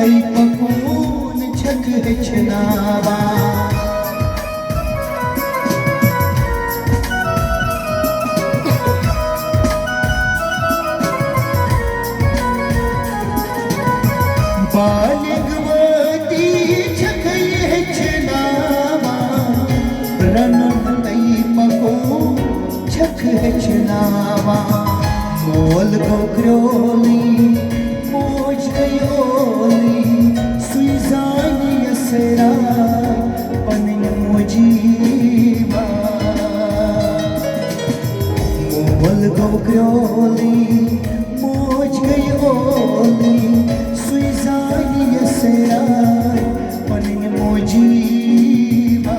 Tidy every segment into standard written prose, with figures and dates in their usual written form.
तई पकून छक हेचनावा बालिगवती छक हेचनावा रनन तई पकून छक हेचनावा मोल गोक्रोली मोज गयोली सुइजानी यसरा पनिन मोजीवा मोल गोक्रोली मोज गयोली सुइजानी यसरा पनिन मोजीवा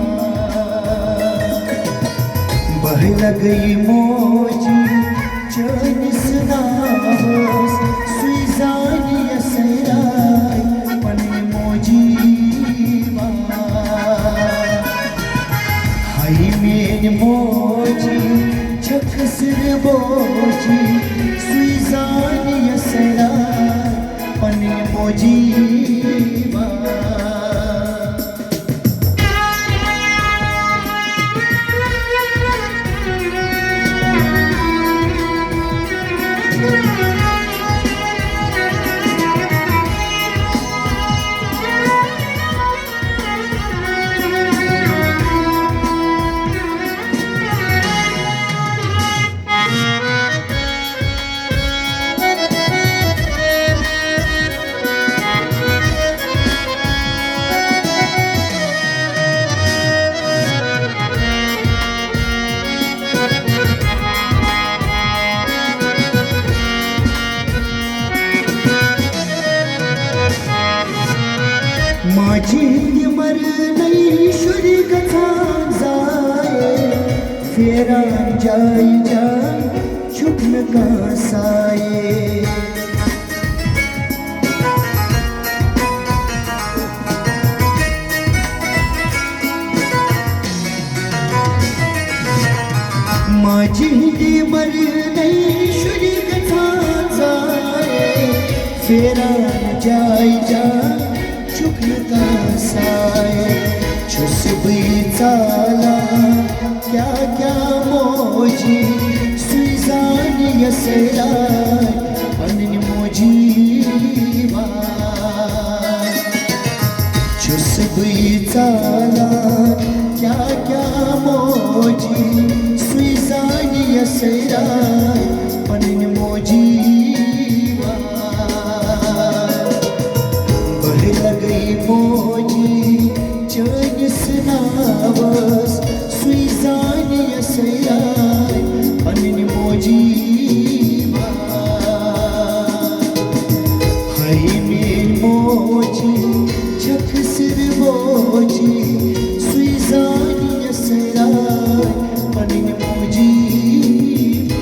बह गई मोजी चनिस नावस सुइजानी यसराय पने मोजीवा हाय मेन मोजी छक सिर बोजी सुइजानी यसराय पने मोजीवा माझी मर नहीं शुरी कथा जाए फेरा जाई जाए छुपन का साए माझी मर नहीं शुरी कथा जाए फेरा जाई जाए चुकता साए छुसबी चाला क्या क्या मोजी सुइजानी यसरा पनिन मोजीवा छुसबी चाला क्या क्या मोजी सुइजानी यसरा पनिन मोजीवा गई मोजी चनिस नावस सुइजानी यसराय पनिन मोजीवा हाय मेन मोजी छक सिर बोजी सुइजानी यसराय पनिन मोजीवा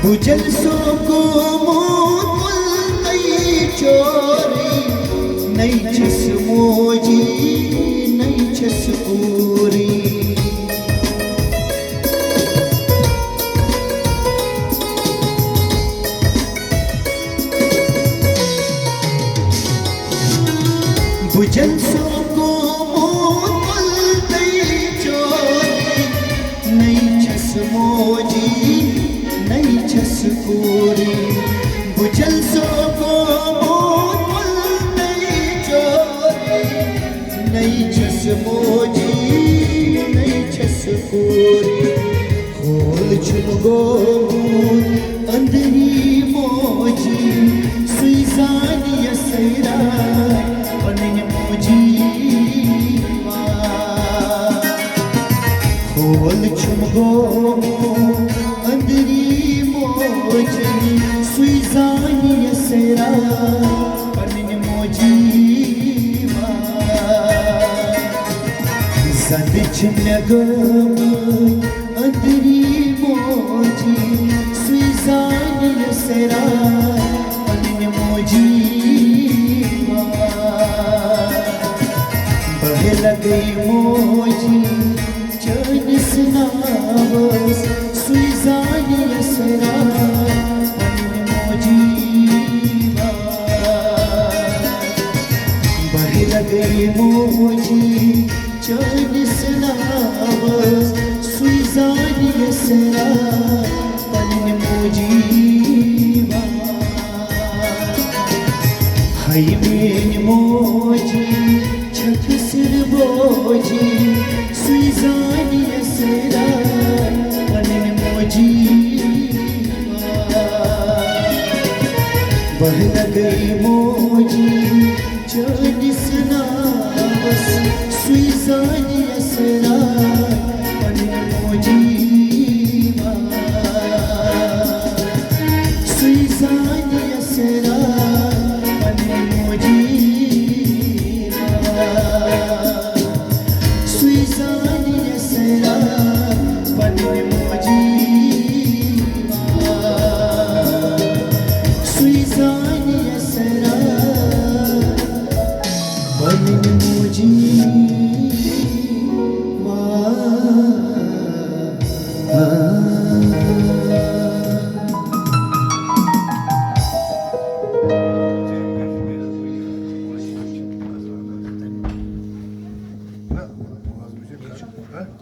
बुझल सो को मोल नई चोरी नई छस मोजी नई छस पूरी बुझल सो को मोल नई चोरी नई छस मोजी नई छस पूरी बुझल सो को मोल नई चोरी नई छस मोजी नई छस पूरी खोल छुन गो अंधरी मोजी सुइजानी यसरा पनिन मोजीवा खोल छुन गो अंधरी मोजी सुइजानी यसरा पनिन मोजीवा जद छिन गो मोजीबा बहे लगे मोजी चैन सुनावस सुई जानी असरा पनिन मोजीबा बहे लगे मोजी चैन सुनावस सुई जानी असरा पनिन मोजीबा हाय मेन मोजी छठ सिर बोझी सुई जानी असरा पनिन मोजीबा बह लगे मोजी चैन सुनावस सुई जानी असरा पनिन मोजीबा सुई जानी असरा पनिन मोजीबा सुई जानी असरा पनिन मोजीबा सुई जानी